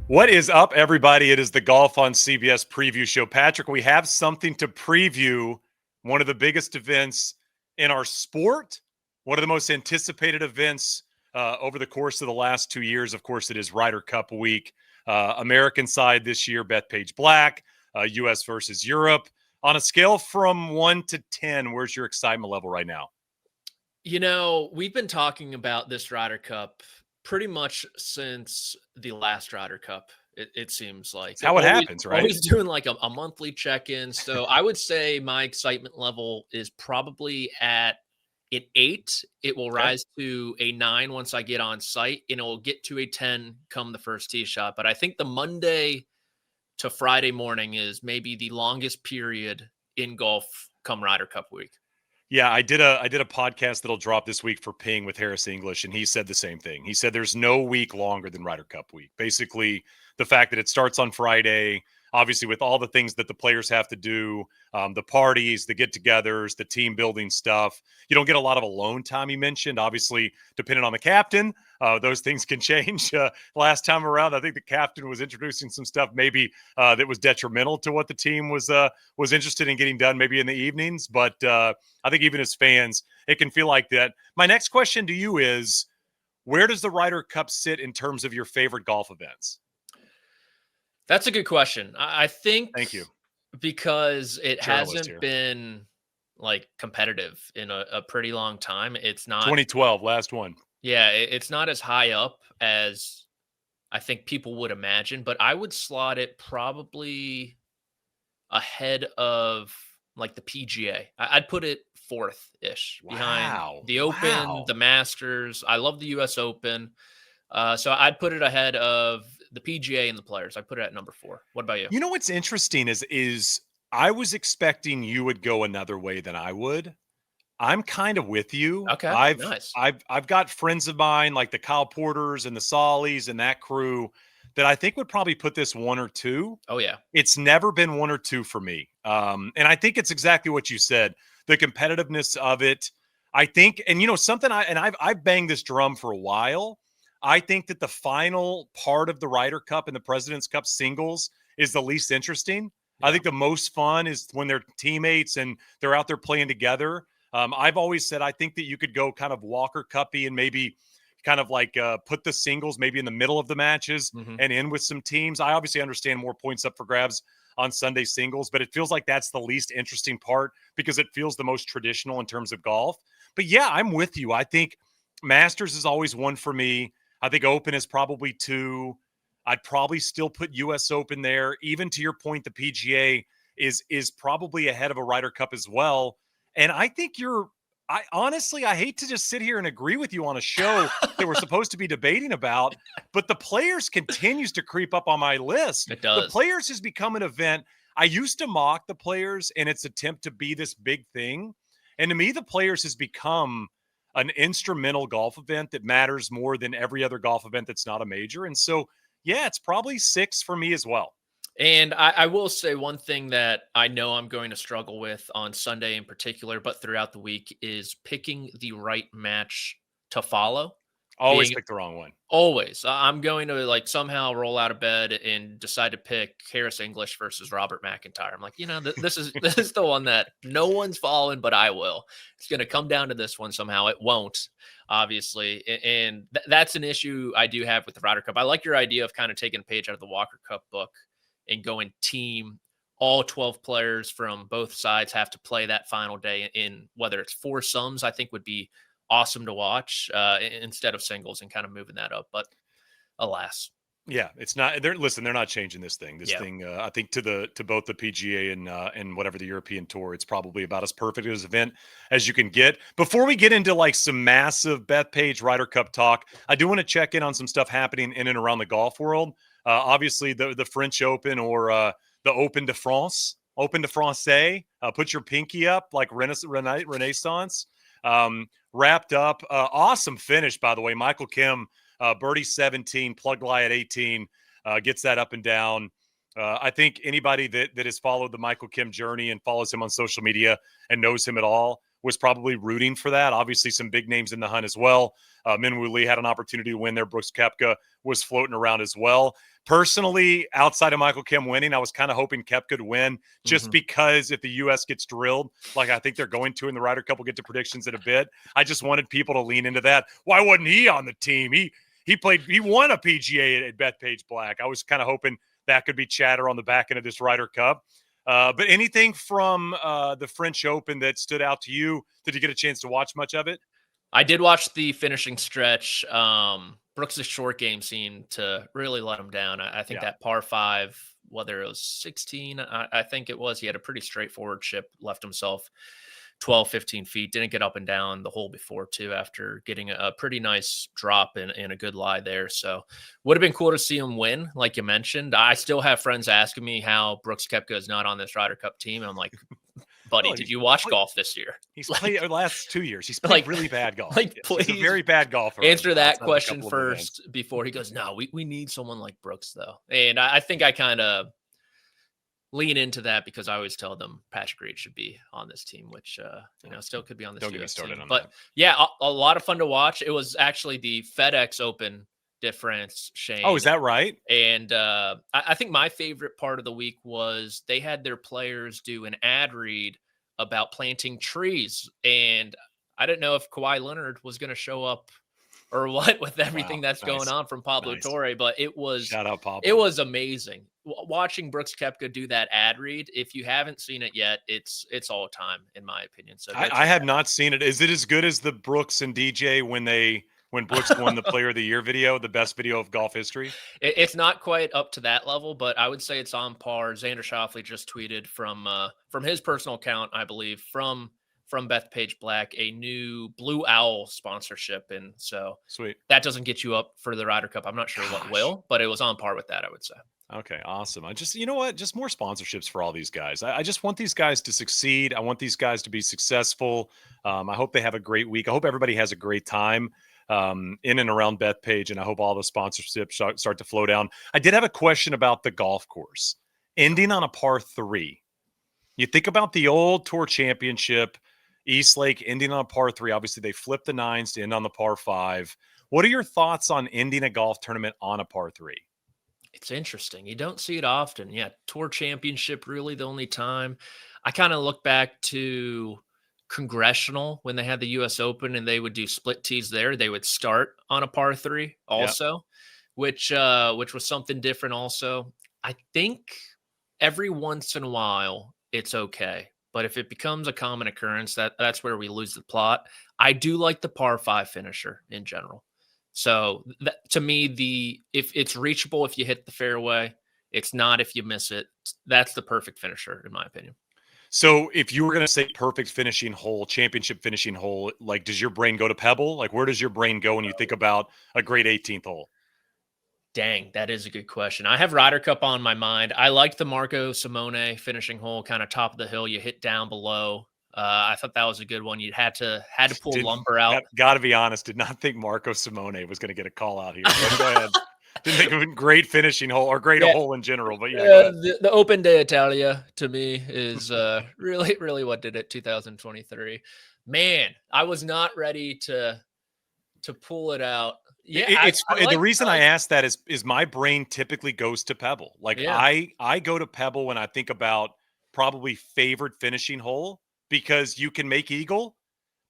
What is up, everybody? It is the Golf on CBS preview show. Patrick, we have something to preview. One of the biggest events in our sport, one of the most anticipated events over the course of the last 2 years. Of course, it is Ryder Cup week. American side this year, Bethpage Black, U.S. versus Europe. On a scale from 1 to 10, where's your excitement level right now? You know, we've been talking about this Ryder Cup pretty much since the last Ryder Cup. It seems like It's how it happens, right? Always doing like a monthly check-in. So I would say my excitement level is probably at an 8. It will Okay. rise to a 9 once I get on site, and it will get to a 10 come the first tee shot. But I think the Monday to Friday morning is maybe the longest period in golf come Ryder Cup week. Yeah, I did a podcast that'll drop this week for Ping with Harris English, and he said the same thing. He said there's no week longer than Ryder Cup week. Basically, the fact that it starts on Friday, obviously with all the things that the players have to do, the parties, the get-togethers, the team building stuff. You don't get a lot of alone time. He mentioned, obviously, depending on the captain, those things can change. Last time around, I think the captain was introducing some stuff maybe that was detrimental to what the team was interested in getting done, maybe in the evenings. But I think even as fans, it can feel like that. My next question to you is, where does the Ryder Cup sit in terms of your favorite golf events? That's a good question. I think Thank you. because it Journalist hasn't here. been like competitive in a pretty long time. It's not, 2012, last one. yeah, it's not as high up as I think people would imagine, but I would slot it probably ahead of like the PGA. I'd put it fourth ish behind Wow. the Open, the Masters. I love the US Open. So I'd put it ahead of the PGA and the Players. I put it at number 4. What about you? You know what's interesting is I was expecting you would go another way than I would. I'm kind of with you. Okay, I've nice. I've I've got friends of mine like the Kyle Porters and the Sollies and that crew that I think would probably put this 1 or 2. Oh yeah. It's never been 1 or 2 for me. And I think it's exactly what you said. The competitiveness of it. I think, and something I've banged this drum for a while. I think that the final part of the Ryder Cup and the President's Cup singles is the least interesting. I Yeah. think the most fun is when they're teammates and they're out there playing together. I've always said I think that you could go kind of Walker Cuppy and maybe kind of like put the singles maybe in the middle of the matches Mhm. and in with some teams. I obviously understand more points up for grabs on Sunday singles, but it feels like that's the least interesting part because it feels the most traditional in terms of golf. But yeah, I'm with you. I think Masters is always 1 for me. I think Open is probably 2. I'd probably still put US Open there. Even to your point, the PGA is probably ahead of a Ryder Cup as well. And I think I honestly, I hate to just sit here and agree with you on a show that we're supposed to be debating about, but the Players continues to creep up on my list. It The does. Players has become an event. I used to mock the Players and its attempt to be this big thing. And to me, the Players has become an instrumental golf event that matters more than every other golf event that's not a major. And so, yeah, it's probably 6 for me as well. And I will say one thing that I know I'm going to struggle with on Sunday in particular, but throughout the week is picking the right match to follow. Always Being pick the wrong one. always, I'm going to like somehow roll out of bed and decide to pick Harris English versus Robert McIntyre. I'm like, this is this is the one that no one's following, but I will. It's going to come down to this one somehow. It won't, obviously, and that's an issue I do have with the Ryder Cup. I like your idea of kind of taking a page out of the Walker Cup book and going team. All 12 players from both sides have to play that final day in whether it's foursomes, I think would be awesome to watch instead of singles and kind of moving that up. But alas, Yeah, it's not. They're not changing this thing. This yeah. thing, I think to both the PGA and whatever the European Tour, it's probably about as perfect as event as you can get. Before we get into like some massive Bethpage Ryder Cup talk, I do want to check in on some stuff happening in and around the golf world. Obviously, the French Open or the Open de France, Open de Francais. Put your pinky up like Renaissance. Wrapped up. Awesome finish, by the way. Michael Kim. Birdie 17, plug lie at 18, gets that up and down. I think anybody that has followed the Michael Kim journey and follows him on social media and knows him at all was probably rooting for that. Obviously, some big names in the hunt as well. Minwoo Lee had an opportunity to win there. Brooks Koepka was floating around as well. Personally, outside of Michael Kim winning, I was kind of hoping Koepka could win just because if the U.S. gets drilled, like I think they're going to in the Ryder Cup, we'll get to predictions in a bit. I just wanted people to lean into that. Why wasn't he on the team? He won a PGA at Bethpage Black. I was kind of hoping that could be chatter on the back end of this Ryder Cup. But anything from the French Open that stood out to you? Did you get a chance to watch much of it? I did watch the finishing stretch. Brooks' short game seemed to really let him down. I think that par 5, whether it was 16, I think it was, he had a pretty straightforward chip, left himself 12, 15 feet, didn't get up and down the hole before too, after getting a pretty nice drop and a good lie there. So would have been cool to see him win. Like you mentioned, I still have friends asking me how Brooks Koepka is not on this Ryder Cup team. And I'm like, buddy, did you watch golf this year? He's played the last 2 years. He's played really bad golf. Please, he's a very bad golfer. Answer that question first before he goes, no, we need someone like Brooks though. And I think I kind of lean into that because I always tell them Patrick Reed should be on this team, which, still could be on this Don't get me started team. on But that. yeah, a lot of fun to watch. It was actually the FedEx Open difference, Shane. Oh, is that right? And I think my favorite part of the week was they had their players do an ad read about planting trees. And I didn't know if Kawhi Leonard was going to show up or what with everything that's going on from Pablo Torre, but it was, shout out Pablo. It was amazing watching Brooks Koepka do that ad read. If you haven't seen it yet, it's all time in my opinion. So I have not seen it. Is it as good as the Brooks and DJ when Brooks won the Player of the Year video, the best video of golf history? It's not quite up to that level, but I would say it's on par. Xander Schauffele just tweeted from his personal account, I believe, from Bethpage Black, a new Blue Owl sponsorship. And so sweet. That doesn't get you up for the Ryder Cup. I'm not sure what will, but it was on par with that, I would say. Okay, awesome. I just, you know what? Just more sponsorships for all these guys. I just want these guys to succeed. I want these guys to be successful. I hope they have a great week. I hope everybody has a great time in and around Bethpage, and I hope all the sponsorships start to flow down. I did have a question about the golf course ending on a par 3. You think about the old Tour Championship, East Lake ending on a par 3. Obviously, they flipped the 9s to end on the par 5. What are your thoughts on ending a golf tournament on a par 3? It's interesting. You don't see it often. Yeah, Tour Championship, really the only time. I kind of look back to Congressional when they had the U.S. Open and they would do split tees there. They would start on a par 3 also, which was something different also. I think every once in a while it's okay. But if it becomes a common occurrence, that's where we lose the plot. I do like the par 5 finisher in general. So to me, if it's reachable if you hit the fairway, it's not if you miss it. That's the perfect finisher, in my opinion. So if you were going to say perfect finishing hole, championship finishing hole, like does your brain go to Pebble? Like where does your brain go when you think about a great 18th hole? Dang, that is a good question. I have Ryder Cup on my mind. I liked the Marco Simone finishing hole, kind of top of the hill. You hit down below. I thought that was a good one. You had to pull lumber out. Got to be honest. Did not think Marco Simone was going to get a call out here. Go ahead. Didn't think it was a great finishing hole or great hole in general. But the Open d'Italia to me is really, really what did it. 2023. Man, I was not ready to pull it out. Yeah, the reason I asked that is my brain typically goes to Pebble. Like I go to Pebble when I think about probably favorite finishing hole because you can make eagle,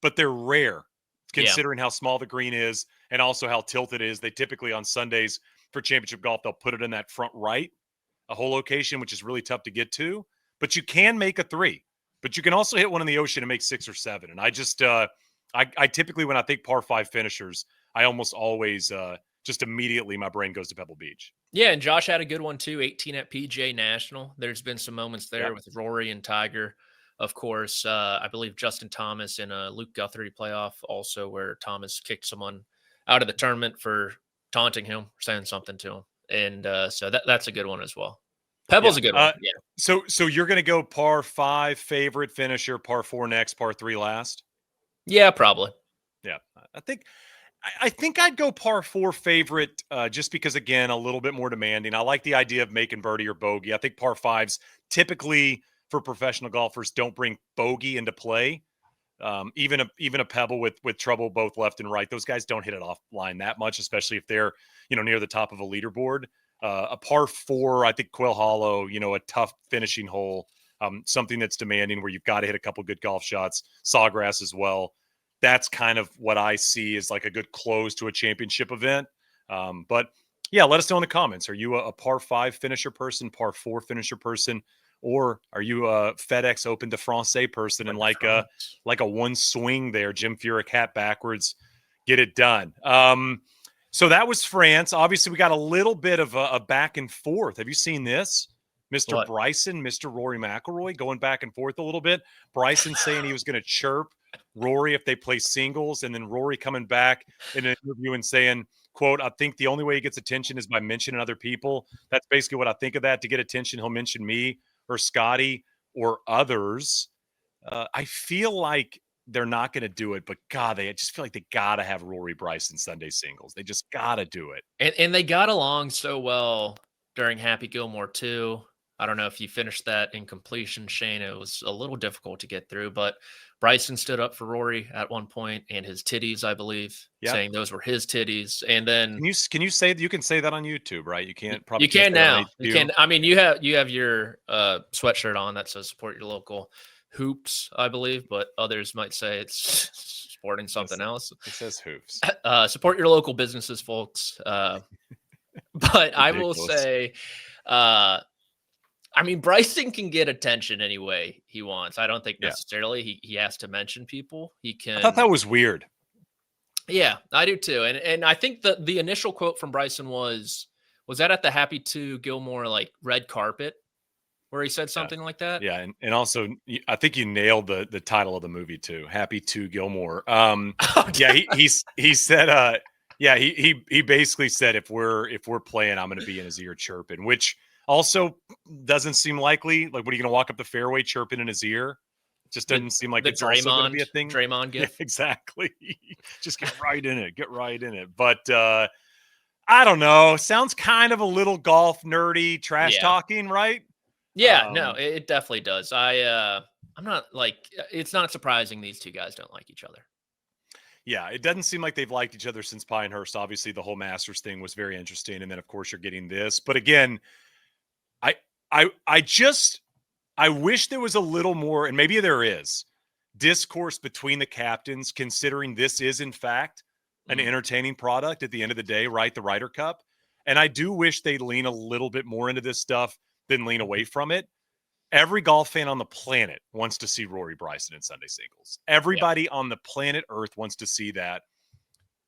but they're rare considering how small the green is and also how tilted it is. They typically on Sundays for championship golf, they'll put it in that front right, a hole location, which is really tough to get to, but you can make a 3, but you can also hit one in the ocean and make 6 or 7. And I just, I typically, when I think par 5 finishers, I almost always just immediately my brain goes to Pebble Beach. Yeah, and Josh had a good one too, 18 at PGA National. There's been some moments there with Rory and Tiger. Of course, I believe Justin Thomas in a Luke Guthrie playoff also where Thomas kicked someone out of the tournament for taunting him, saying something to him. And so that's a good one as well. Pebble's a good one. So you're going to go par 5 favorite finisher, par 4 next, par 3 last? Yeah, probably. Yeah, I think I'd go par 4 favorite just because, again, a little bit more demanding. I like the idea of making birdie or bogey. I think par 5s typically for professional golfers don't bring bogey into play. even a pebble with trouble both left and right. Those guys don't hit it offline that much, especially if they're near the top of a leaderboard. A par 4, I think Quail Hollow, a tough finishing hole, something that's demanding where you've got to hit a couple good golf shots. Sawgrass as well. That's kind of what I see as like a good close to a championship event. But yeah, let us know in the comments. Are you a par 5 finisher person, par 4 finisher person, or are you a FedEx Open de Francais person and like a one swing there, Jim Furyk hat backwards, get it done? So that was France. Obviously, we got a little bit of a back and forth. Have you seen this? Mr. Bryson, Mr. Rory McIlroy going back and forth a little bit. Bryson saying he was going to chirp Rory if they play singles, and then Rory coming back in an interview and saying, quote, I think the only way he gets attention is by mentioning other people. That's basically what I think of that. To get attention, he'll mention me or Scotty or others. I feel like they're not going to do it, but God, I just feel like they got to have Rory Bryson Sunday singles. They just got to do it. And they got along so well during Happy Gilmore too. I don't know if you finished that in completion, Shane. It was a little difficult to get through, but Bryson stood up for Rory at one point and his titties, I believe, saying those were his titties. And then can you say you can say that on YouTube, right? You can't probably you can now. You can. I mean, you have your sweatshirt on that says support your local hoops, I believe, but others might say it's sporting something else. It says hoops. Support your local businesses, folks. But I will say, I mean, Bryson can get attention any way he wants. I don't think necessarily he has to mention people. He can. I thought that was weird. Yeah, I do too. And I think the initial quote from Bryson was that at the Happy 2 Gilmore like red carpet where he said something like that? Yeah, and also I think you nailed the title of the movie too. Happy 2 Gilmore. Yeah, he said he basically said if we're playing, I'm going to be in his ear chirping, which also doesn't seem likely. Like, what are you going to walk up the fairway chirping in his ear? It just doesn't seem like it's also going to be a thing. Draymond gift. Yeah, exactly. Just get right in it. Get right in it. But I don't know. Sounds kind of a little golf nerdy, trash talking, right? Yeah, no, it definitely does. I'm not like, it's not surprising these two guys don't like each other. Yeah, it doesn't seem like they've liked each other since Pinehurst. Obviously, the whole Masters thing was very interesting. And then, of course, you're getting this. But again, I wish there was a little more, and maybe there is, discourse between the captains, considering this is, in fact, an entertaining product at the end of the day, right? The Ryder Cup. And I do wish they'd lean a little bit more into this stuff than lean away from it. Every golf fan on the planet wants to see Rory Bryson in Sunday singles. Everybody on the planet Earth wants to see that.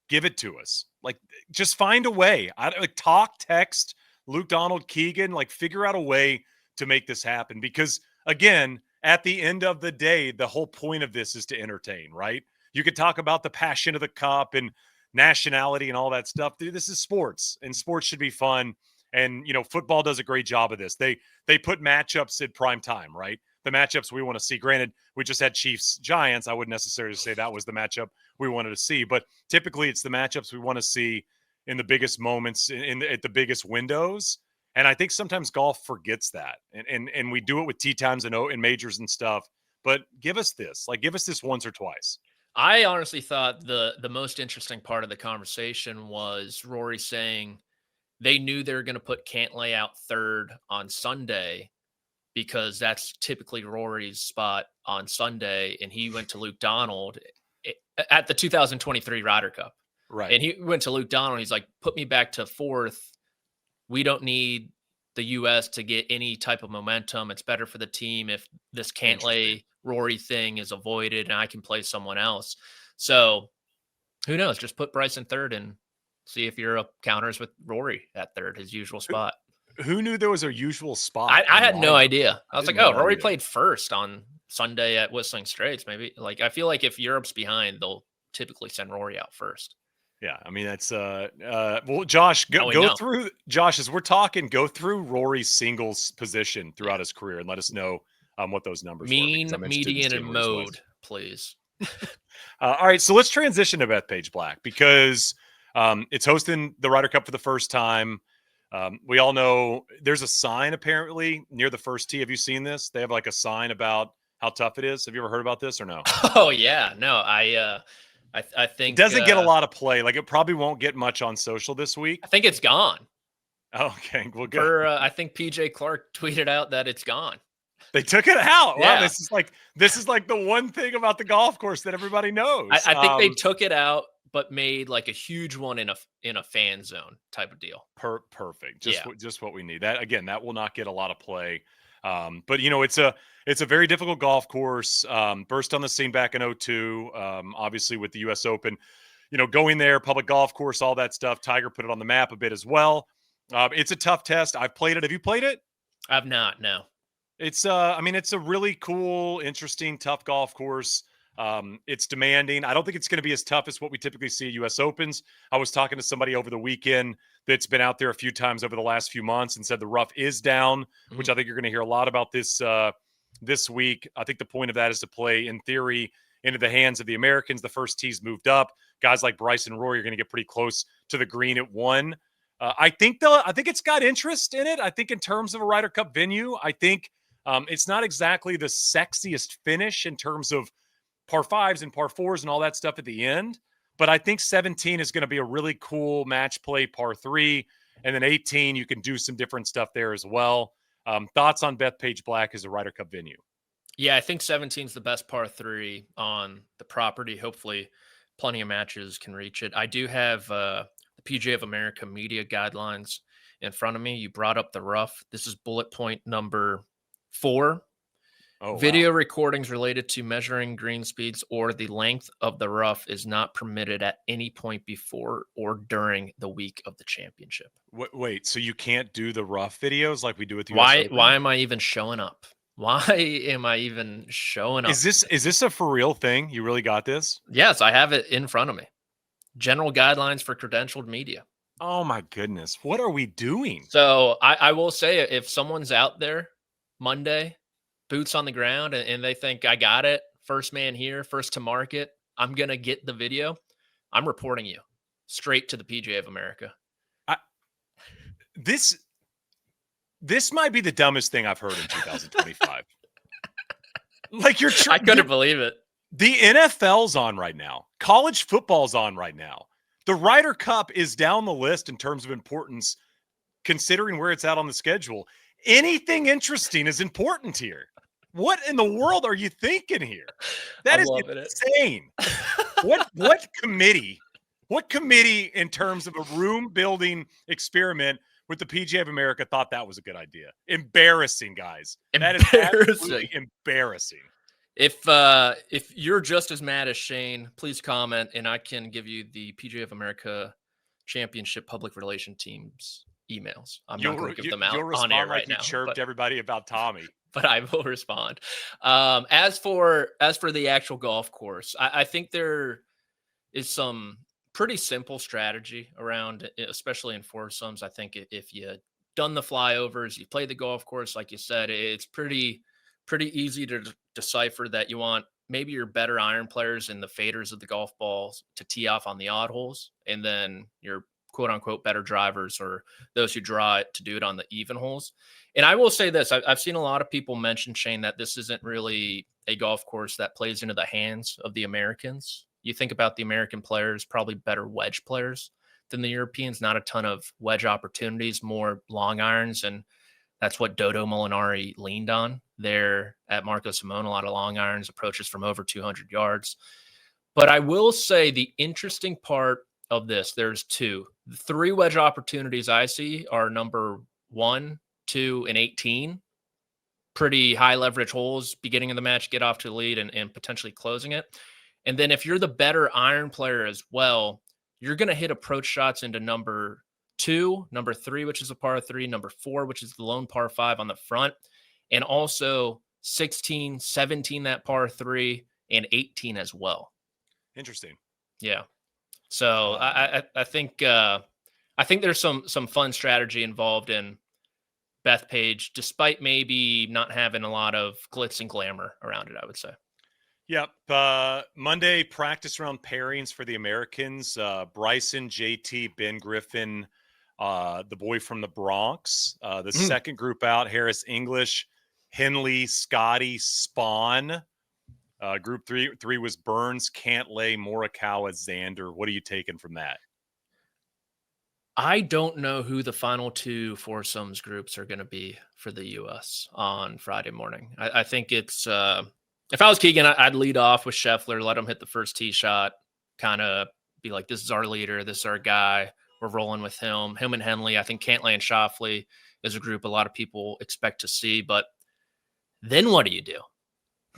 Give it to us. Like, just find a way. Talk, text, Luke Donald, Keegan, figure out a way to make this happen. Because, again, at the end of the day, the whole point of this is to entertain, right? You could talk about the passion of the cup and nationality and all that stuff. Dude, this is sports, and sports should be fun. And, football does a great job of this. They put matchups at prime time, right? The matchups we want to see. Granted, we just had Chiefs-Giants. I wouldn't necessarily say that was the matchup we wanted to see. But typically it's the matchups we want to see in the biggest moments, at the biggest windows. And I think sometimes golf forgets that. And we do it with tee times and majors and stuff. But give us this. Give us this once or twice. I honestly thought the most interesting part of the conversation was Rory saying they knew they were going to put Cantlay out third on Sunday because that's typically Rory's spot on Sunday. And he went to Luke Donald at the 2023 Ryder Cup. Right. And he went to Luke Donald. He's like, put me back to fourth. We don't need the U.S. to get any type of momentum. It's better for the team if this Cantlay Rory thing is avoided and I can play someone else. So who knows? Just put Bryson third and see if you're up counters with Rory at third, his usual spot. Who knew there was a usual spot? I had no idea. I was like, Rory played first on Sunday at Whistling Straits. Maybe I feel like if Europe's behind, they'll typically send Rory out first. Yeah, I mean, that's well, Josh, go through, Josh, as we're talking, go through Rory's singles position throughout his career and let us know what those numbers were. Mean, median, and mode, please. All right, so let's transition to Bethpage Black because it's hosting the Ryder Cup for the first time. We all know there's a sign apparently near the first tee. Have you seen this? They have a sign about How tough it is? Have you ever heard about this or no? Oh yeah, no, I think It doesn't get a lot of play. Like, it probably won't get much on social this week. I think it's gone. Okay, well, good. I think PJ Clark tweeted out that it's gone. They took it out. Wow, Yeah. this is like the one thing about the golf course that everybody knows. I think they took it out, but made like a huge one in a fan zone type of deal. Perfect. Just what we need. That, again, that will not get a lot of play. But it's a very difficult golf course. Burst on the scene back in 2002. Obviously with the US Open, going there, public golf course, all that stuff. Tiger put it on the map a bit as well. It's a tough test. I've played it. Have you played it? I've not, no. It's it's a really cool, interesting, tough golf course. It's demanding. I don't think it's going to be as tough as what we typically see at US Opens. I was talking to somebody over the weekend that's been out there a few times over the last few months and said the rough is down, which I think you're going to hear a lot about this week. I think the point of that is to play, in theory, into the hands of the Americans. The first tee's moved up. Guys like Bryson Rory are going to get pretty close to the green at 1. I think it's got interest in it. I think in terms of a Ryder Cup venue, I think it's not exactly the sexiest finish in terms of par 5s and par 4s and all that stuff at the end. But I think 17 is going to be a really cool match play par 3. And then 18, you can do some different stuff there as well. Thoughts on Bethpage Black as a Ryder Cup venue? Yeah, I think 17 is the best par 3 on the property. Hopefully plenty of matches can reach it. I do have the PGA of America media guidelines in front of me. You brought up the rough. This is bullet point number 4. Video recordings related to measuring green speeds or the length of the rough is not permitted at any point before or during the week of the championship. Wait, so you can't do the rough videos like we do with the US US Open? Why am I even showing up? Why am I even showing up? Is this a for real thing? You really got this? Yes, I have it in front of me. General guidelines for credentialed media. Oh my goodness. What are we doing? So I will say, if someone's out there Monday, boots on the ground, and they think I got it, first man here, first to market, I'm going to get the video, I'm reporting you straight to the PGA of America. This might be the dumbest thing I've heard in 2025. Like, I couldn't believe it. The NFL's on right now. College football's on right now. The Ryder Cup is down the list in terms of importance, considering where it's at on the schedule. Anything interesting is important here. What in the world are you thinking here? That is insane. What committee in terms of a room building experiment with the PGA of America thought that was a good idea? Embarrassing, guys. That is absolutely embarrassing. If you're just as mad as Shane, please comment and I can give you the PGA of America Championship Public Relation Team's emails. I'm not going to give them out on air right now. You chirped everybody about Tommy. But I will respond. As for the actual golf course, I think there is some pretty simple strategy around it, especially in foursomes. I think if you done the flyovers, you play the golf course, like you said, it's pretty easy to decipher that you want maybe your better iron players and the faders of the golf balls to tee off on the odd holes, and then your quote unquote better drivers or those who draw it to do it on the even holes. And I will say this, I've seen a lot of people mention, Shane, that this isn't really a golf course that plays into the hands of the Americans. You think about the American players, probably better wedge players than the Europeans, not a ton of wedge opportunities, more long irons. And that's what Dodo Molinari leaned on there at Marco Simone, a lot of long irons, approaches from over 200 yards. But I will say the interesting part of this, there's 2. The 3 wedge opportunities I see are number 1, 2, and 18. Pretty high leverage holes, beginning of the match, get off to the lead and potentially closing it. And then if you're the better iron player as well, you're going to hit approach shots into number 2, number 3, which is a par 3, number 4, which is the lone par 5 on the front, and also 16, 17, that par 3, and 18 as well. Interesting. Yeah. So I think there's some fun strategy involved in Bethpage, despite maybe not having a lot of glitz and glamour around it, I would say. Yep. Monday practice round pairings for the Americans. Bryson, JT, Ben Griffin, the boy from the Bronx. The second group out, Harris English, Henley, Scotty, Spawn. Group three was Burns, Cantlay, Morikawa, Xander. What are you taking from that? I don't know who the final two foursomes groups are going to be for the U.S. on Friday morning. I think it's if I was Keegan, I'd lead off with Scheffler, let him hit the first tee shot, kind of be like, this is our leader, this is our guy. We're rolling with him. Him and Henley. I think Cantlay and Schauffele is a group a lot of people expect to see. But then what do you do?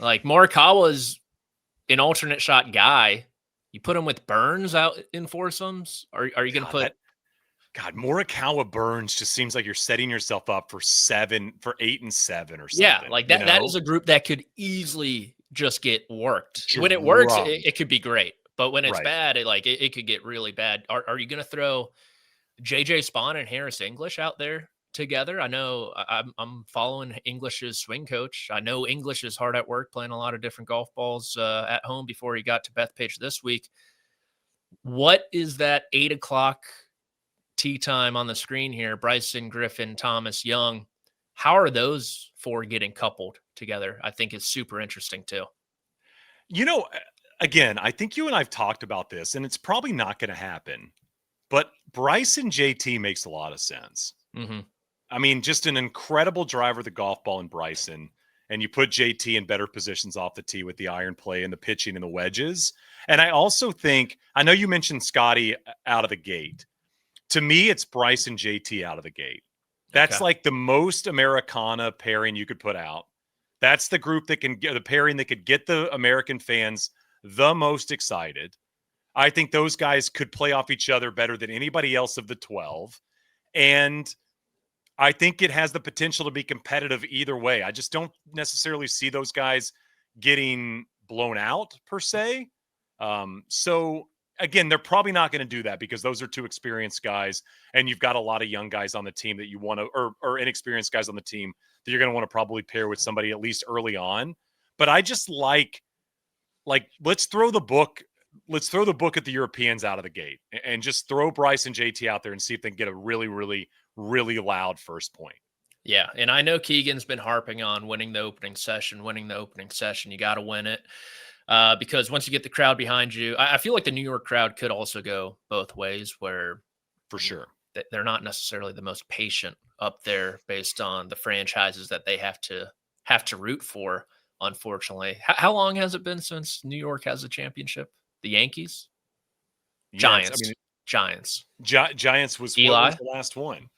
Like Morikawa's an alternate shot guy. You put him with Burns out in foursomes? Are you going to put? God, Morikawa Burns just seems like you're setting yourself up for 8 and 7 or something. Yeah, like that. That is a group that could easily just get worked. When it works, it could be great. But when it's bad, it could get really bad. Are you going to throw JJ Spawn and Harris English out there together? I know I'm following English's swing coach. I know English is hard at work playing a lot of different golf balls at home before he got to Bethpage this week. What is that 8 o'clock tee time on the screen here? Bryson, Griffin, Thomas, Young. How are those four getting coupled together? I think it's super interesting too. Again, I think you and I've talked about this, and it's probably not going to happen. But Bryson JT makes a lot of sense. Mm-hmm. I mean, just an incredible driver of the golf ball in Bryson, and you put JT in better positions off the tee with the iron play and the pitching and the wedges. And I also think, I know you mentioned Scotty out of the gate. To me, it's Bryson JT out of the gate. That's like the most Americana pairing you could put out. That's the group that can get the pairing that could get the American fans the most excited. I think those guys could play off each other better than anybody else of the 12. And I think it has the potential to be competitive either way. I just don't necessarily see those guys getting blown out per se. So again, they're probably not going to do that because those are two experienced guys, and you've got a lot of young guys on the team that you want to, or inexperienced guys on the team that you're going to want to probably pair with somebody at least early on. But I just like let's throw the book at the Europeans out of the gate and just throw Bryce and JT out there and see if they can get a really, really, really loud first point. Yeah, and I know Keegan's been harping on winning the opening session. You got to win it. Because once you get the crowd behind you, I feel like the New York crowd could also go both ways, where for sure they're not necessarily the most patient up there based on the franchises that they have to root for. Unfortunately, how long has it been since New York has a championship? The Yankees, Giants, Giants was Eli. What was the last one?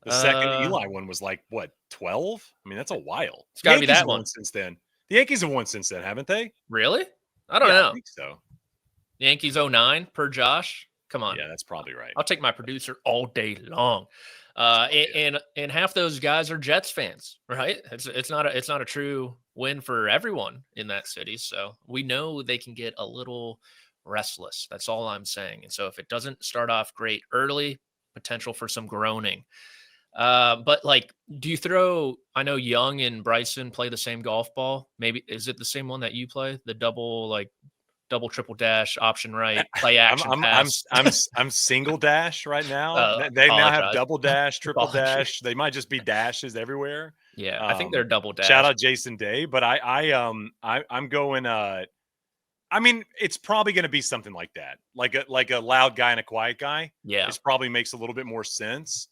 The second Eli one was like what, 12? I mean, that's a while. It's got to be that one since then. The Yankees have won since then, haven't they? Really? I don't know. I think so. The Yankees 09 per Josh. Come on. Yeah, that's probably right. I'll take my producer all day long. And half those guys are Jets fans, right? It's not a true win for everyone in that city. So we know they can get a little restless. That's all I'm saying. And so if it doesn't start off great early, potential for some groaning. But do you throw, I know Young and Bryson play the same golf ball. Maybe, is it the same one that you play? The double triple dash, option right, play action pass. I'm single dash right now. They now have double dash, triple dash. They might just be dashes everywhere. Yeah, I think they're double dash. Shout out Jason Day, but I'm going. I mean, it's probably going to be something like that, like a loud guy and a quiet guy. Yeah, this probably makes a little bit more sense.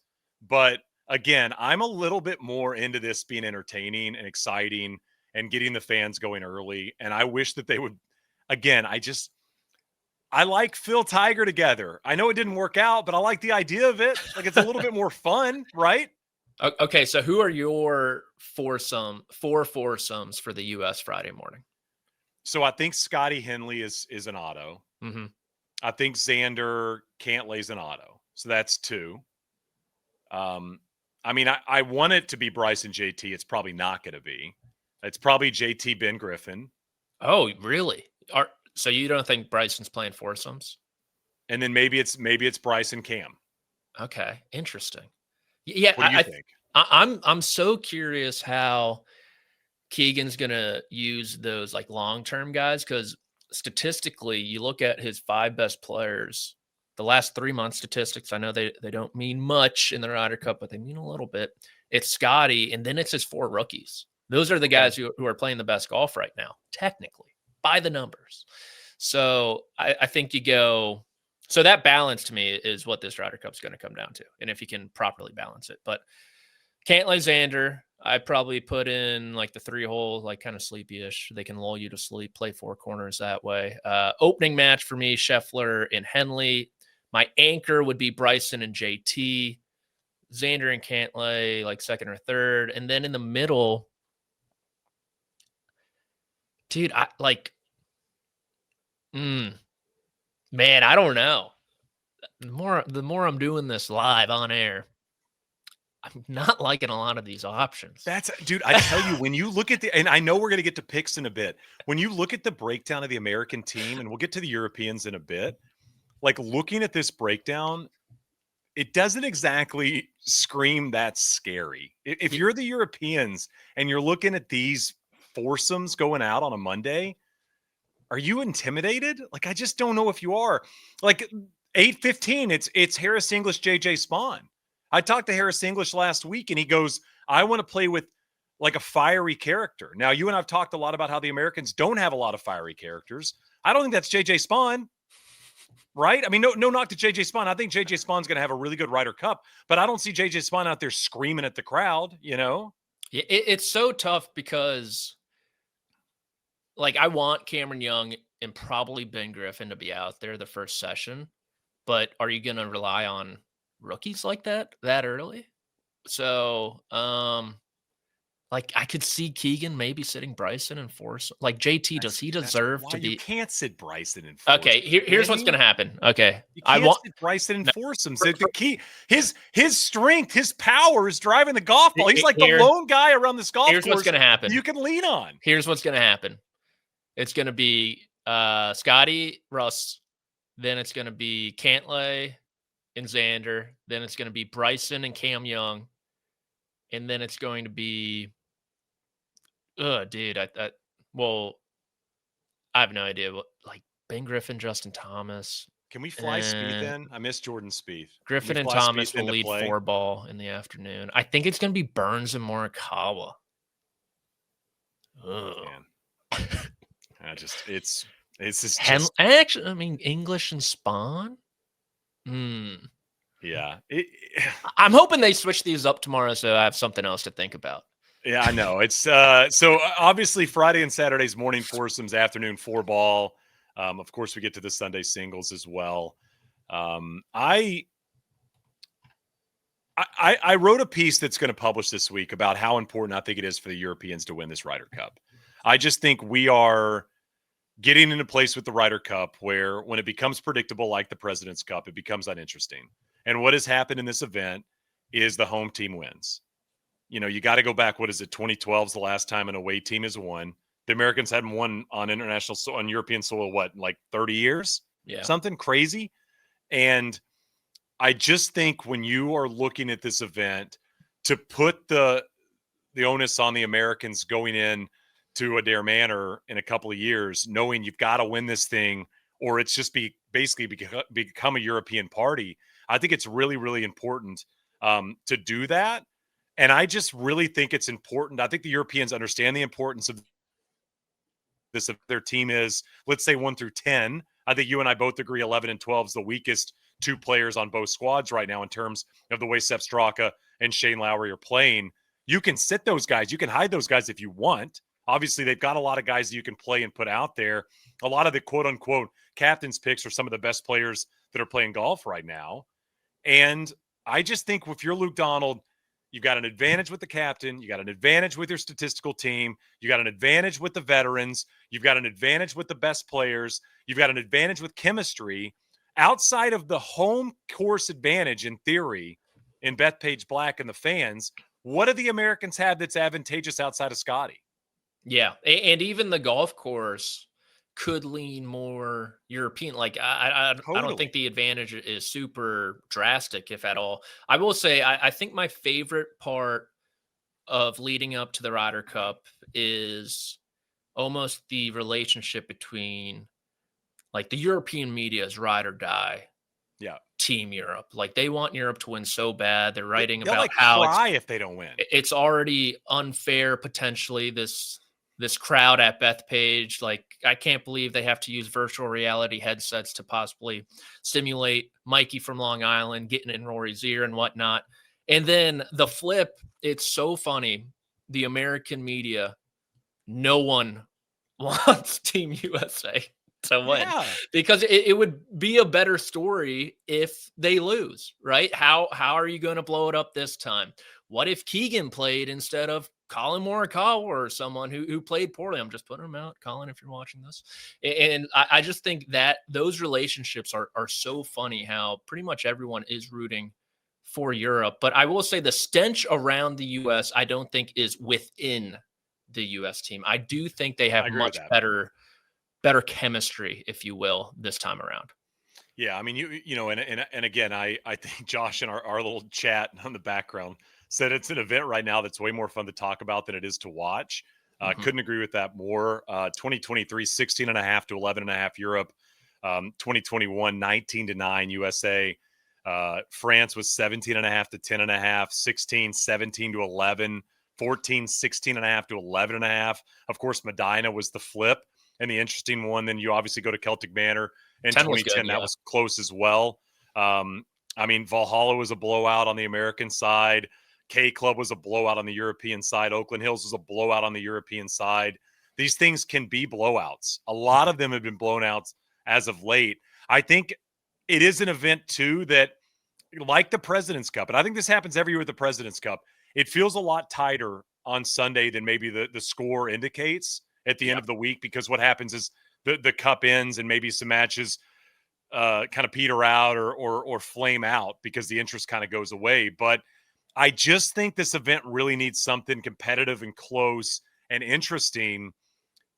But again, I'm a little bit more into this being entertaining and exciting and getting the fans going early. And I wish that they would. Again, I like Phil Tiger together. I know it didn't work out, but I like the idea of it. Like, it's a little bit more fun, right? Okay, so who are your four foursomes for the U.S. Friday morning? So I think Scotty Henley is an auto. Mm-hmm. I think Xander Cantlay's an auto. So that's 2. I mean, I want it to be Bryson JT. It's probably not going to be. It's probably JT Ben Griffin. Oh, really? So you don't think Bryson's playing foursomes? And then maybe it's Bryson Cam. Okay, interesting. Yeah, what do you think? I'm so curious how Keegan's gonna use those long-term guys, because statistically, you look at his 5 best players, the last 3 month statistics. I know they don't mean much in the Ryder Cup, but they mean a little bit. It's Scotty, and then it's his 4 rookies. Those are the guys who are playing the best golf right now, technically, by the numbers. So I think you go. So that balance to me is what this Ryder Cup's going to come down to, and if you can properly balance it. But Cantlay, Xander, I'd probably put in like the 3-hole, like kind of sleepy-ish. They can lull you to sleep, play 4 corners that way. Opening match for me, Scheffler and Henley. My anchor would be Bryson and JT. Xander and Cantlay, like second or third. And then in the middle, dude, man, I don't know. The more I'm doing this live on air, I'm not liking a lot of these options. Dude, I tell you, when you look at and I know we're going to get to picks in a bit. When you look at the breakdown of the American team, and we'll get to the Europeans in a bit, like looking at this breakdown, it doesn't exactly scream that scary. If you're the Europeans and you're looking at these foursomes going out on a Monday, are you intimidated? Like, I just don't know if you are. Like 8:15, it's Harris English, JJ Spawn. I talked to Harris English last week, and he goes, I want to play with like a fiery character. Now, you and I've talked a lot about how the Americans don't have a lot of fiery characters. I don't think that's JJ Spawn, right? I mean, no knock to JJ Spawn. I think JJ Spawn's going to have a really good Ryder Cup, but I don't see JJ Spawn out there screaming at the crowd, you know? It's so tough because, like, I want Cameron Young and probably Ben Griffin to be out there the first session, but are you going to rely on rookies like that early? So, like, I could see Keegan maybe sitting Bryson and force. Like, JT, does he deserve to be? You can't sit Bryson and force. Okay, here's what's going to happen. Okay, you can't sit Bryson and force him. So the key, his strength, his power is driving the golf ball. He's like the lone guy around this golf course. Here's what's going to happen. You can lean on. Here's what's going to happen. It's going to be Scotty, Russ. Then it's going to be Cantlay and Xander. Then it's going to be Bryson and Cam Young. And then it's going to be, dude, I have no idea what, like, Ben Griffin, Justin Thomas. Can we fly Spieth then? I miss Jordan Spieth. Griffin and Thomas will lead 4-ball in the afternoon. I think it's going to be Burns and Morikawa. Oh, man. It's just actually, I mean, English and Spawn. Yeah. I'm hoping they switch these up tomorrow so I have something else to think about. Yeah, I know. It's so obviously Friday and Saturday's morning foursomes, afternoon 4-ball. Of course, we get to the Sunday singles as well. I wrote a piece that's going to publish this week about how important I think it is for the Europeans to win this Ryder Cup. I just think we are getting into place with the Ryder Cup where when it becomes predictable like the President's Cup, it becomes uninteresting. And what has happened in this event is the home team wins. You know, you got to go back. What is it? 2012 is the last time an away team has won. The Americans hadn't won on international on European soil, what, like 30 years? Yeah. Something crazy. And I just think when you are looking at this event, to put the onus on the Americans going in to Adair Manor in a couple of years, knowing you've got to win this thing, or it's just basically become a European party. I think it's really, really important to do that. And I just really think it's important. I think the Europeans understand the importance of this. If their team is, let's say, 1 through 10, I think you and I both agree 11 and 12 is the weakest 2 players on both squads right now in terms of the way Sepp Straka and Shane Lowry are playing. You can sit those guys. You can hide those guys if you want. Obviously, they've got a lot of guys that you can play and put out there. A lot of the quote-unquote captain's picks are some of the best players that are playing golf right now. And I just think if you're Luke Donald, you've got an advantage with the captain. You got an advantage with your statistical team. You got an advantage with the veterans. You've got an advantage with the best players. You've got an advantage with chemistry. Outside of the home course advantage, in theory, in Bethpage Black and the fans, what do the Americans have that's advantageous outside of Scotty? Yeah, and even the golf course could lean more European. Like, I don't think the advantage is super drastic, if at all. I will say, I think my favorite part of leading up to the Ryder Cup is almost the relationship between, like, the European media is ride or die Yeah. Team Europe. Like, they want Europe to win so bad. They're writing They'll about like how cry if they don't win. it's already unfair, potentially, this crowd at Bethpage. Like, I can't believe they have to use virtual reality headsets to possibly simulate Mikey from Long Island getting in Rory's ear and whatnot. And then the flip, it's so funny. The American media, no one wants Team USA to win, Yeah. because it would be a better story if they lose, right? How are you going to blow it up this time? What if Keegan played instead of Colin Morikawa or someone who played poorly? I'm just putting him out, Colin, if you're watching this. And I just think that those relationships are so funny, how pretty much everyone is rooting for Europe. But I will say the stench around the US, I don't think is within the US team. I do think they I have agree with much that. better chemistry, if you will, this time around. Yeah, I mean, you know, and again, I think Josh in our little chat on the background said it's an event right now that's way more fun to talk about than it is to watch. Mhm. Couldn't agree with that more. 2023, 16.5 to 11.5 Europe. 2021, 19-9 USA. France was 17.5 to 10.5, 16, 17 to 11, 14, 16.5 to 11.5. Of course, Medina was the flip and the interesting one. Then you obviously go to Celtic Manor in 10 was 2010. good, That yeah. was close as well. I mean, Valhalla was a blowout on the American side. K Club was a blowout on the European side. Oakland Hills was a blowout on the European side. These things can be blowouts. A lot of them have been blown out as of late. I think it is an event too that, like the President's Cup, and I think this happens every year with the President's Cup, it feels a lot tighter on Sunday than maybe the score indicates at the end Yeah. of the week, because what happens is the cup ends and maybe some matches kind of peter out or flame out because the interest kind of goes away. But I just think this event really needs something competitive and close and interesting.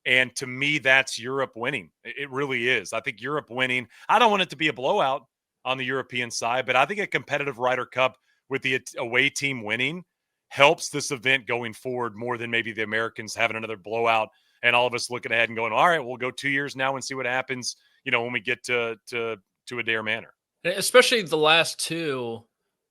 And to me, that's Europe winning. It really is. I think Europe winning. I don't want it to be a blowout on the European side, but I think a competitive Ryder Cup with the away team winning helps this event going forward more than maybe the Americans having another blowout and all of us looking ahead and going, all right, we'll go 2 years now and see what happens, you know, when we get to Adair Manor. Especially the last two,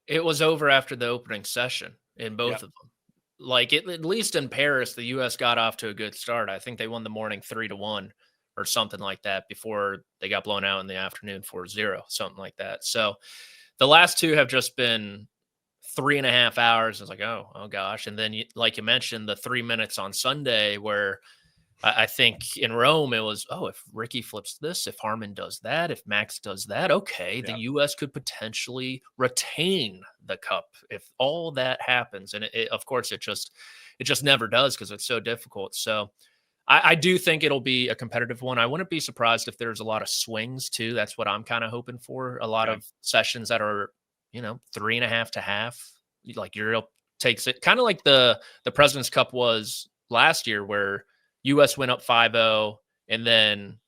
it was over after the opening session in both Yep. of them. Like, at least in Paris, the US got off to a good start. I think they won the morning 3-1 or something like that before they got blown out in the afternoon 4-0, something like that. So the last two have just been 3.5 hours. It's like, oh gosh. And then, like you mentioned, the 3 minutes on Sunday where I think in Rome, it was, oh, if Ricky flips this, if Harman does that, if Max does that, okay, the Yep. U.S. could potentially retain the cup if all that happens. And of course, it just never does because it's so difficult. So I do think it'll be a competitive one. I wouldn't be surprised if there's a lot of swings too. That's what I'm kind of hoping for. A lot Okay. of sessions that are, 3.5 to half. Like, Europe takes it, kind of like the President's Cup was last year, where US went up 5-0, and then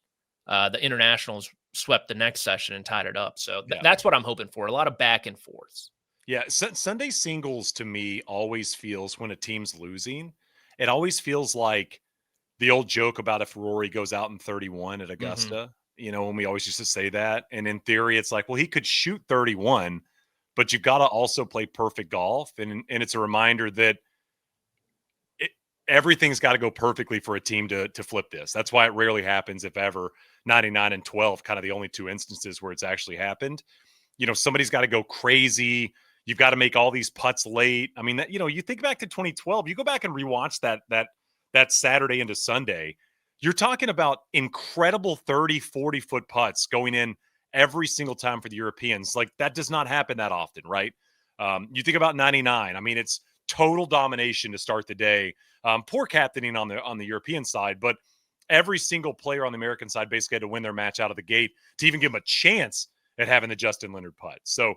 the internationals swept the next session and tied it up. So Yeah. that's what I'm hoping for. A lot of back and forths. Yeah, Sunday singles to me always feels, when a team's losing, it always feels like the old joke about if Rory goes out in 31 at Hmm. Augusta, you know, when we always used to say that. And in theory, it's like, well, he could shoot 31, but you've got to also play perfect golf. And it's a reminder that it, everything's got to go perfectly for a team to flip this. That's why it rarely happens, if ever. 99 and 12, kind of the only two instances where it's actually happened. You know, somebody's got to go crazy. You've got to make all these putts late. I mean, that, you know, you think back to 2012, you go back and rewatch that Saturday into Sunday, you're talking about incredible 30, 40 foot putts going in every single time for the Europeans. Like, that does not happen that often, right? You think about 99. I mean, it's total domination to start the day. Poor captaining on the European side, but every single player on the American side basically had to win their match out of the gate to even give them a chance at having the Justin Leonard putt. So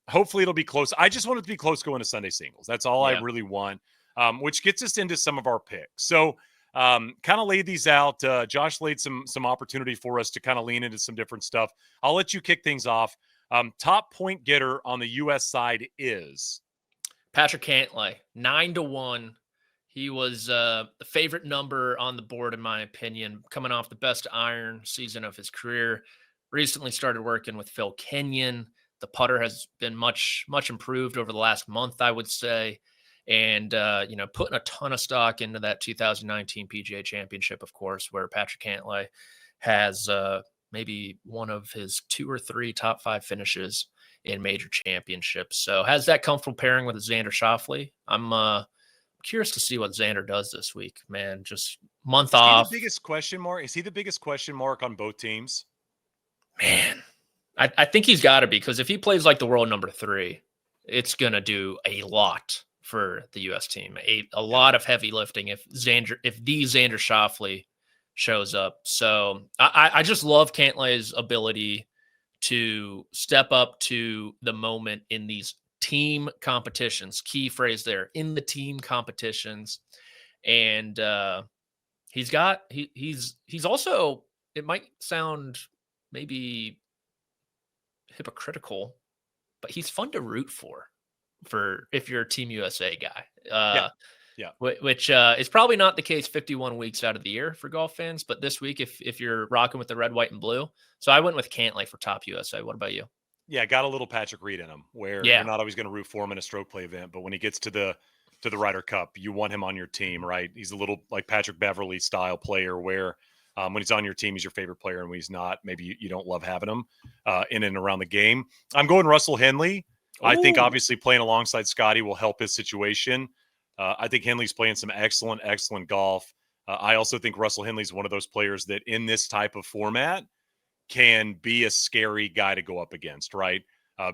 hopefully it'll be close. I just want it to be close going to Sunday singles. That's all I Yeah. really want, which gets us into some of our picks. So kind of laid these out. Josh laid some opportunity for us to kind of lean into some different stuff. I'll let you kick things off. Top point getter on the U.S. side is Patrick Cantlay, 9-1. He was the favorite number on the board, in my opinion, coming off the best iron season of his career. recently started working with Phil Kenyon. The putter has been much improved over the last month, I would say. And, putting a ton of stock into that 2019 PGA Championship, of course, where Patrick Cantlay has maybe one of his 2 or 3 top 5 finishes in major championships. So has that comfortable pairing with Xander Schauffele. I'm curious to see what Xander does this week, man. Just month Is he off. the biggest question mark? Is he the biggest question mark on both teams? Man, I think he's got to be, because if he plays like the world number 3, it's going to do a lot for the U.S. team. A lot of heavy lifting if the Xander Schauffele shows up. So I just love Cantlay's ability to step up to the moment in these team competitions. Key phrase there, in the team competitions. And he's also, it might sound maybe hypocritical, but he's fun to root for if you're a Team USA guy. Yeah. Which is probably not the case 51 weeks out of the year for golf fans, but this week, if you're rocking with the red, white, and blue. So I went with Cantlay for top USA. What about you? Yeah, got a little Patrick Reed in him, where you're not always going to root for him in a stroke play event, but when he gets to the Ryder Cup, you want him on your team, right? He's a little like Patrick Beverley style player, where when he's on your team, he's your favorite player, and when he's not, maybe you don't love having him in and around the game. I'm going Russell Henley. Ooh. I think obviously playing alongside Scotty will help his situation. I think Henley's playing some excellent golf. I also think Russell Henley's one of those players that in this type of format can be a scary guy to go up against, right?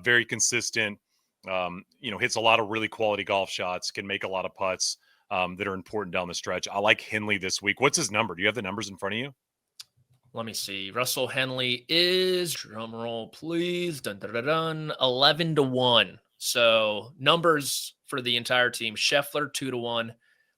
Very consistent, hits a lot of really quality golf shots, can make a lot of putts that are important down the stretch. I like Henley this week. What's his number? Do you have the numbers in front of you? Let me see. Russell Henley is, drum roll, please, 11-1. So numbers for the entire team: Scheffler 2-1,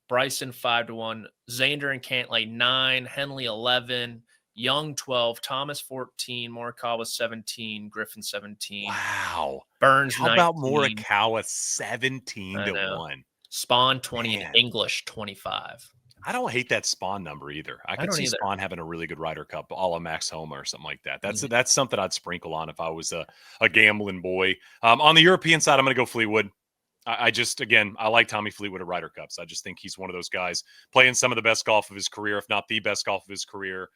Bryson 5-1, Xander and Cantlay 9, Henley 11, Young 12, Thomas 14, Morikawa 17, Griffin 17. Wow. Burns How 19. about Morikawa 17-1? Spawn 20 and English 25. I don't hate that Spawn number either. I could see Spawn having a really good Ryder Cup, a la Max Homa or something like that. That's something I'd sprinkle on if I was a gambling boy. On the European side, I'm going to go Fleetwood. I like Tommy Fleetwood at Ryder Cups. I just think he's one of those guys playing some of the best golf of his career, if not the best golf of his career,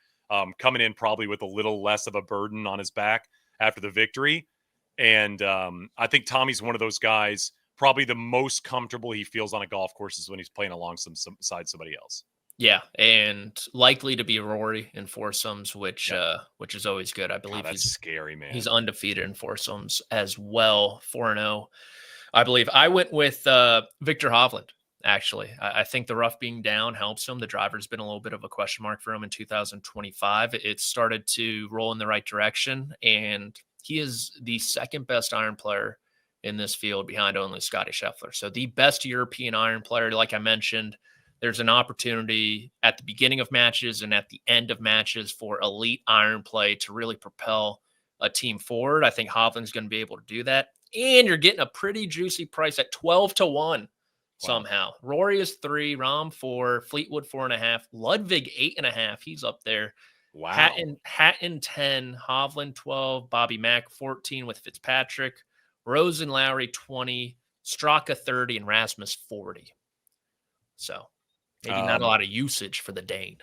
coming in probably with a little less of a burden on his back after the victory. And I think Tommy's one of those guys, probably the most comfortable he feels on a golf course is when he's playing alongside somebody else. Yeah, and likely to be Rory in foursomes, which is always good. I believe that's scary, man. He's undefeated in foursomes as well, 4-0. I believe I went with Victor Hovland. Actually, I think the rough being down helps him. The driver's been a little bit of a question mark for him in 2025. It started to roll in the right direction, and he is the second best iron player in this field behind only Scotty Scheffler. So the best European iron player, like I mentioned. There's an opportunity at the beginning of matches and at the end of matches for elite iron play to really propel a team forward. I think Hovland's going to be able to do that. And you're getting a pretty juicy price at 12-1 somehow. Wow. Rory is 3, Rahm 4, Fleetwood 4.5, Ludwig 8.5. He's up there. Wow. Hatton 10, Hovland 12, Bobby Mack 14 with Fitzpatrick, Rose and Lowry 20, Straka 30, and Rasmus 40. So maybe not a lot of usage for the Dane.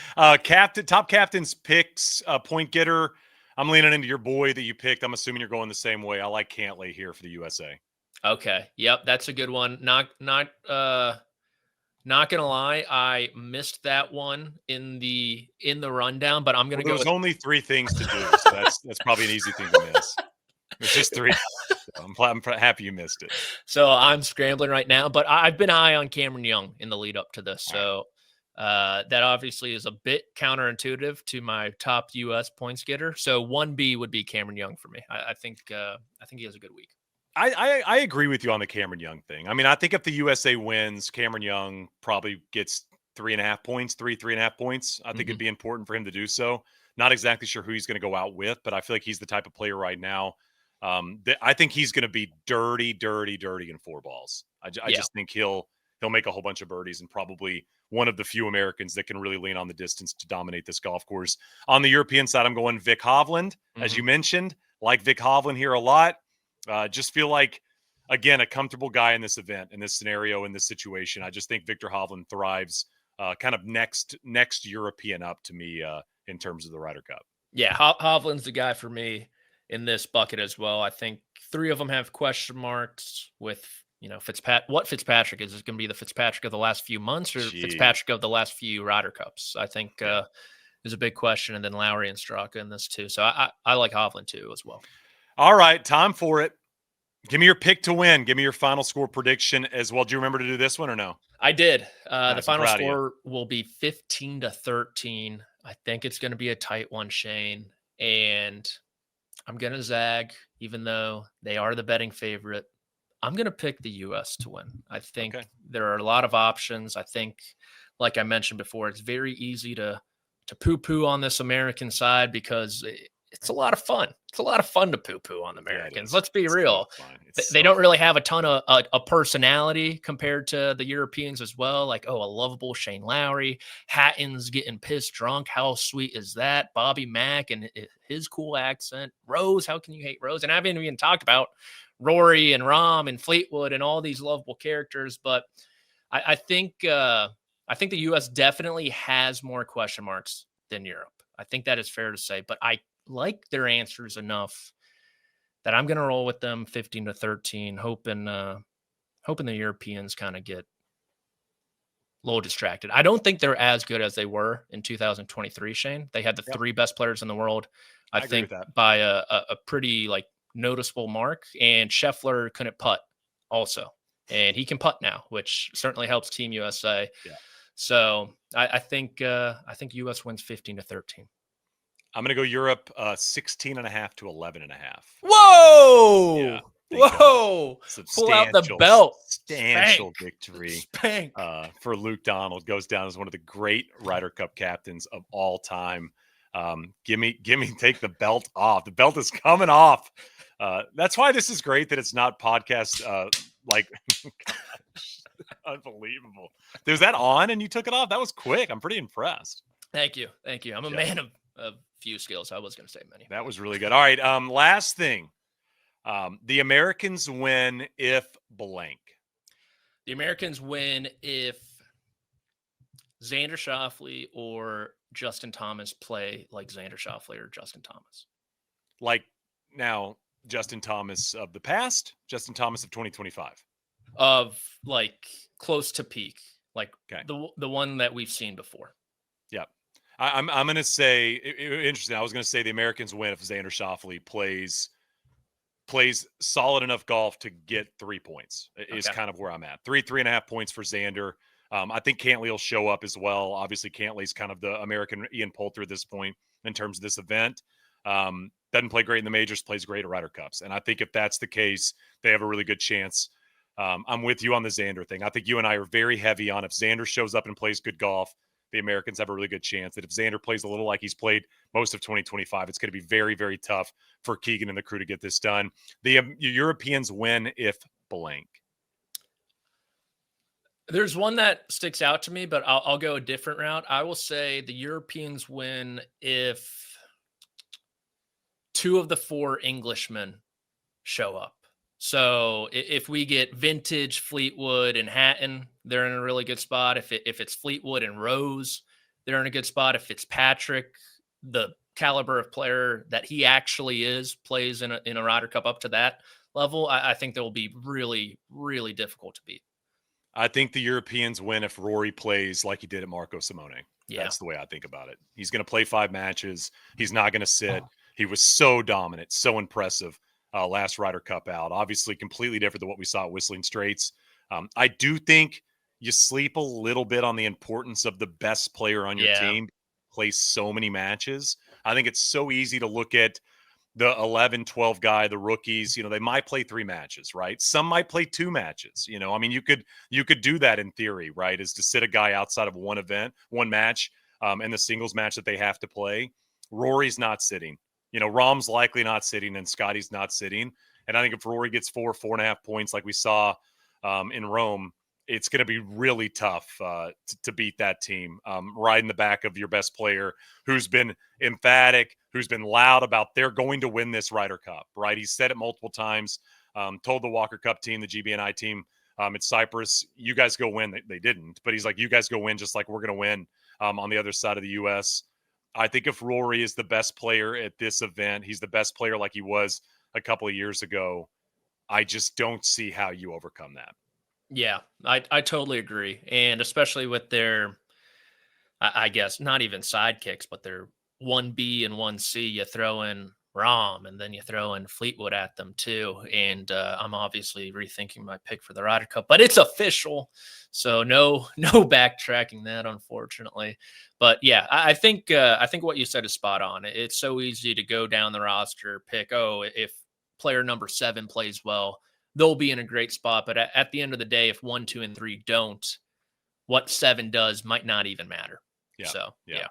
Top captain's picks, point getter. I'm leaning into your boy that you picked. I'm assuming you're going the same way. I like Cantlay here for the USA. Okay. Yep. That's a good one. Not gonna lie. I missed that one in the rundown, but I'm going to go. There's only 3 things to do. So that's probably an easy thing to miss. It's just 3. So I'm happy you missed it. So I'm scrambling right now, but I've been high on Cameron Young in the lead up to this. So that obviously is a bit counterintuitive to my top U.S. points getter. So 1B would be Cameron Young for me. I think he has a good week. I agree with you on the Cameron Young thing. I mean, I think if the USA wins, Cameron Young probably gets 3.5 points, 3.5 points. I think it'd be important for him to do so. Not exactly sure who he's going to go out with, but I feel like he's the type of player right now that I think he's going to be dirty in 4 balls. I just think he'll he'll make a whole bunch of birdies and probably one of the few Americans that can really lean on the distance to dominate this golf course. On the European side, I'm going Vic Hovland, as you mentioned. Like Vic Hovland here a lot. Just feel like, again, a comfortable guy in this event, in this scenario, in this situation. I just think Victor Hovland thrives kind of next European up to me in terms of the Ryder Cup. Yeah, Hovland's the guy for me in this bucket as well. I think three of them have question marks with, what Fitzpatrick is. Is it going to be the Fitzpatrick of the last few months or Fitzpatrick of the last few Ryder Cups? I think is a big question. And then Lowry and Straka in this too. So I like Hovland too as well. All right, time for it. Give me your pick to win. Give me your final score prediction as well. Do you remember to do this one or no? I did. Nice, the final score will be 15-13. I think it's going to be a tight one, Shane. And I'm going to zag, even though they are the betting favorite. I'm going to pick the U.S. to win. I think there are a lot of options. I think, like I mentioned before, it's very easy to poo-poo on this American side because it's a lot of fun. It's a lot of fun to poo-poo on the Americans. Let's be real. They don't really have a ton of a personality compared to the Europeans as well. Like, a lovable Shane Lowry. Hatton's getting pissed drunk. How sweet is that? Bobby Mack and his cool accent. Rose, how can you hate Rose? And I haven't even talked about Rory and Rahm and Fleetwood and all these lovable characters. But I think the U.S. definitely has more question marks than Europe. I think that is fair to say. But I like their answers enough that I'm going to roll with them 15-13, hoping the Europeans kind of get a little distracted. I don't think they're as good as they were in 2023, Shane. They had the three best players in the world, I think, by a pretty noticeable mark. And Scheffler couldn't putt also. And he can putt now, which certainly helps Team USA. Yeah. So I think US wins 15-13. I'm going to go Europe 16.5 to 11.5. Whoa! Yeah, whoa! Pull out the belt. Substantial victory for Luke Donald. Goes down as one of the great Ryder Cup captains of all time. Take the belt off. The belt is coming off. That's why this is great that it's not podcast unbelievable. Was that on and you took it off? That was quick. I'm pretty impressed. Thank you. I'm a man of few skills. I was going to say many. That was really good. All right. Last thing. The Americans win if blank. The Americans win if Xander Schauffele or Justin Thomas play like Xander Schauffele or Justin Thomas. Like now, Justin Thomas of the past, Justin Thomas of 2025. Of close to peak. The one that we've seen before. Yeah. I'm going to say, interesting. I was going to say the Americans win if Xander Schauffele plays solid enough golf to get 3 points is kind of where I'm at. 3.5 points for Xander. I think Cantley will show up as well. Obviously, Cantley's kind of the American Ian Poulter at this point in terms of this event. Doesn't play great in the majors, plays great at Ryder Cups. And I think if that's the case, they have a really good chance. I'm with you on the Xander thing. I think you and I are very heavy on if Xander shows up and plays good golf, the Americans have a really good chance that if Xander plays a little like he's played most of 2025, it's going to be very, very tough for Keegan and the crew to get this done. The Europeans win if blank. There's one that sticks out to me, but I'll go a different route. I will say the Europeans win if 2 of the 4 Englishmen show up. So if we get vintage Fleetwood and Hatton, they're in a really good spot. If it's Fleetwood and Rose, they're in a good spot. If it's Patrick, the caliber of player that he actually is, plays in a Ryder Cup up to that level, I think that will be really, really difficult to beat. I think the Europeans win if Rory plays like he did at Marco Simone. Yeah. That's the way I think about it. He's going to play 5 matches. He's not going to sit. He was so dominant, so impressive. Last Ryder Cup out. Obviously completely different than what we saw at Whistling Straits. I do think you sleep a little bit on the importance of the best player on your team. Play so many matches. I think it's so easy to look at the 11, 12 guy, the rookies, they might play 3 matches, right? Some might play 2 matches. I mean, you could do that in theory, right? Is to sit a guy outside of one match, and the singles match that they have to play. Rory's not sitting. Rahm's likely not sitting and Scotty's not sitting. And I think if Rory gets 4.5 points like we saw in Rome, it's going to be really tough to beat that team. Riding the back of your best player who's been emphatic, who's been loud about they're going to win this Ryder Cup, right? He's said it multiple times, told the Walker Cup team, the GBNI team at Cyprus, you guys go win. They didn't, but he's like, you guys go win just like we're going to win on the other side of the U.S. I think if Rory is the best player at this event, he's the best player like he was a couple of years ago. I just don't see how you overcome that. Yeah, I totally agree. And especially with their, I guess, not even sidekicks, but their 1B and 1C, you throw in Rahm and then you throw in Fleetwood at them too. And I'm obviously rethinking my pick for the Ryder Cup, but it's official. So no backtracking that, unfortunately. But yeah, I think what you said is spot on. It's so easy to go down the roster, pick, if player number 7 plays well, they'll be in a great spot. But at the end of the day, if 1, 2, and 3 don't, what 7 does might not even matter. Yeah. So, yeah.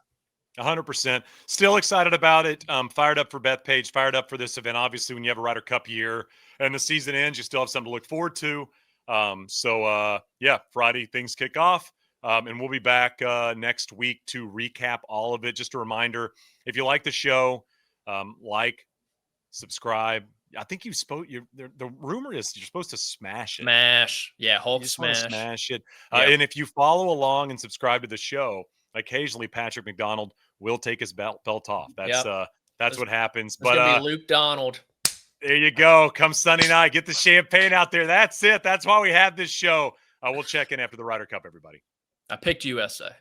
100%. Still excited about it. Fired up for Bethpage, fired up for this event. Obviously, when you have a Ryder Cup year and the season ends, you still have something to look forward to. Friday things kick off. And we'll be back next week to recap all of it. Just a reminder, if you like the show, subscribe. I think the rumor is you're supposed to smash it. Smash. Yeah, Hulk smash. Smash it. And if you follow along and subscribe to the show, occasionally Patrick McDonald will take his belt off. That's what happens. It's gonna be Luke Donald. There you go. Come Sunday night, get the champagne out there. That's it. That's why we have this show. We'll check in after the Ryder Cup, everybody. I picked USA.